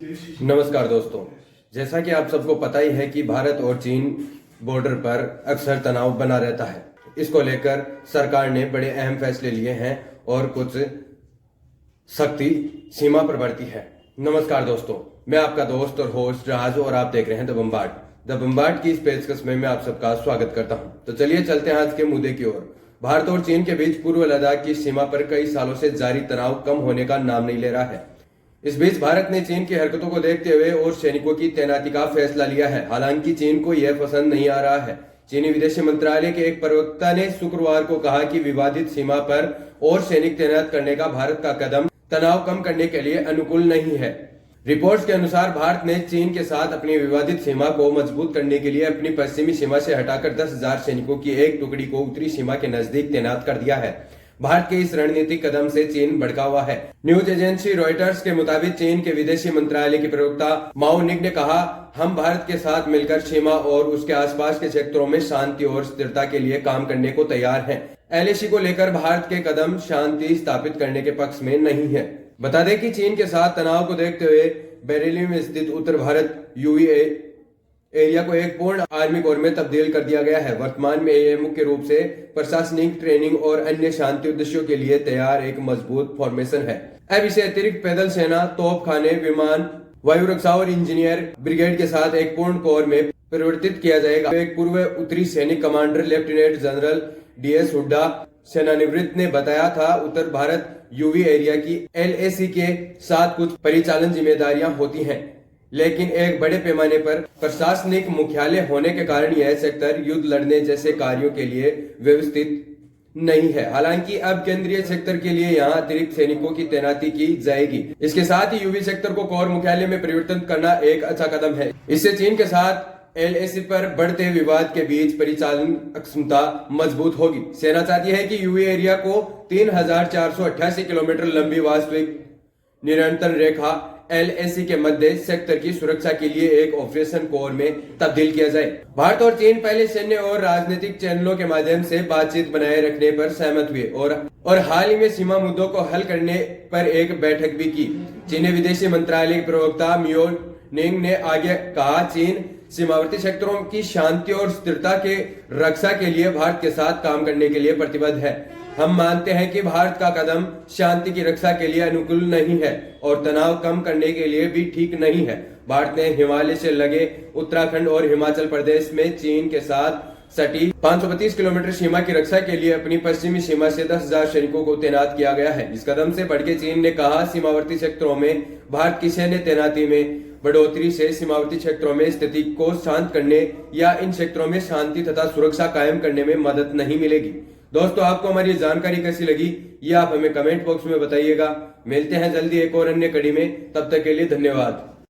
नमस्कार दोस्तों, जैसा कि आप सबको पता ही है कि भारत और चीन बॉर्डर पर अक्सर तनाव बना रहता है। इसको लेकर सरकार ने बड़े अहम फैसले लिए हैं और कुछ सख्ती सीमा पर बढ़ती है। नमस्कार दोस्तों, मैं आपका दोस्त और होस्ट राज और आप देख रहे हैं द बम्बार्ड की इस पेशकश में मैं आप सबका स्वागत करता हूं। तो चलिए चलते हैं आज के मुद्दे की ओर। भारत और चीन के बीच पूर्व लद्दाख की सीमा पर कई सालों से जारी तनाव कम होने का नाम नहीं ले रहा है। इस बीच भारत ने चीन की हरकतों को देखते हुए और सैनिकों की तैनाती का फैसला लिया है। हालांकि चीन को यह पसंद नहीं आ रहा है। चीनी विदेश मंत्रालय के एक प्रवक्ता ने शुक्रवार को कहा कि विवादित सीमा पर और सैनिक तैनात करने का भारत का कदम तनाव कम करने के लिए अनुकूल नहीं है। रिपोर्ट्स के अनुसार भारत ने चीन के साथ अपनी विवादित सीमा को मजबूत करने के लिए अपनी पश्चिमी सीमा से हटाकर 10,000 सैनिकों की एक टुकड़ी को उत्तरी सीमा के नजदीक तैनात कर दिया है। भारत के इस रणनीतिक कदम से चीन भड़का हुआ है। न्यूज एजेंसी रॉयटर्स के मुताबिक चीन के विदेशी मंत्रालय के प्रवक्ता माओ निंग ने कहा, हम भारत के साथ मिलकर सीमा और उसके आसपास के क्षेत्रों में शांति और स्थिरता के लिए काम करने को तैयार हैं। एलएसी को लेकर भारत के कदम शांति स्थापित करने के पक्ष में नहीं है। बता दें कि चीन के साथ तनाव को देखते हुए बरेली में स्थित उत्तर भारत यूए एरिया को एक पूर्ण आर्मी कोर में तब्दील कर दिया गया है। वर्तमान में यह मुख्य रूप से प्रशासनिक ट्रेनिंग और अन्य शांति उद्देश्यों के लिए तैयार एक मजबूत फॉर्मेशन है। अब इसे अतिरिक्त पैदल सेना, तोपखाने, विमान, वायु रक्षा और इंजीनियर ब्रिगेड के साथ एक पूर्ण कोर में परिवर्तित किया जाएगा। एक पूर्व उत्तरी सैनिक commander lieutenant general DS Hooda सेनानिवृत्त ने बताया था, उत्तर भारत यूवी एरिया की एलएसी के साथ कुछ परिचालन जिम्मेदारियां होती हैं, लेकिन एक बड़े पैमाने पर प्रशासनिक मुख्यालय होने के कारण यह सेक्टर युद्ध लड़ने जैसे कार्यों के लिए व्यवस्थित नहीं है। हालांकि अब केंद्रीय सेक्टर के लिए यहाँ अतिरिक्त सैनिकों की तैनाती की जाएगी। इसके साथ ही यूवी सेक्टर को कोर मुख्यालय में परिवर्तन करना एक अच्छा कदम है। इससे चीन के साथ एलएसी पर बढ़ते विवाद के बीच परिचालन क्षमता मजबूत होगी। सेना चाहती है कि यूवी एरिया को 3,488 किलोमीटर लंबी वास्तविक निरंतर रेखा एलएसी के मध्य सेक्टर की सुरक्षा के लिए एक ऑपरेशन कोर में तब्दील किया जाए। भारत और चीन पहले सैन्य और राजनीतिक चैनलों के माध्यम से बातचीत बनाए रखने पर सहमत हुए और हाल ही में सीमा मुद्दों को हल करने पर एक बैठक भी की। चीनी विदेशी मंत्रालय के प्रवक्ता मियो निंग ने आगे कहा, चीन सीमावर्ती क्षेत्रों की शांति और स्थिरता के रक्षा के लिए भारत के साथ काम करने के लिए प्रतिबद्ध है। हम मानते हैं कि भारत का कदम शांति की रक्षा के लिए अनुकूल नहीं है और तनाव कम करने के लिए भी ठीक नहीं है। भारत ने हिमालय से लगे उत्तराखंड और हिमाचल प्रदेश में चीन के साथ सटी 532 किलोमीटर सीमा की रक्षा के लिए अपनी पश्चिमी सीमा से 10,000 सैनिकों को तैनात किया गया है। इस कदम से बढ़ के चीन ने कहा, सीमावर्ती क्षेत्रों में भारत की सैन्य तैनाती में बढ़ोतरी से सीमावर्ती क्षेत्रों में स्थिति को शांत करने या इन क्षेत्रों में शांति तथा सुरक्षा कायम करने में मदद नहीं मिलेगी। दोस्तों, आपको हमारी जानकारी कैसी लगी ये आप हमें कमेंट बॉक्स में बताइएगा। मिलते हैं जल्दी एक और अन्य कड़ी में, तब तक के लिए धन्यवाद।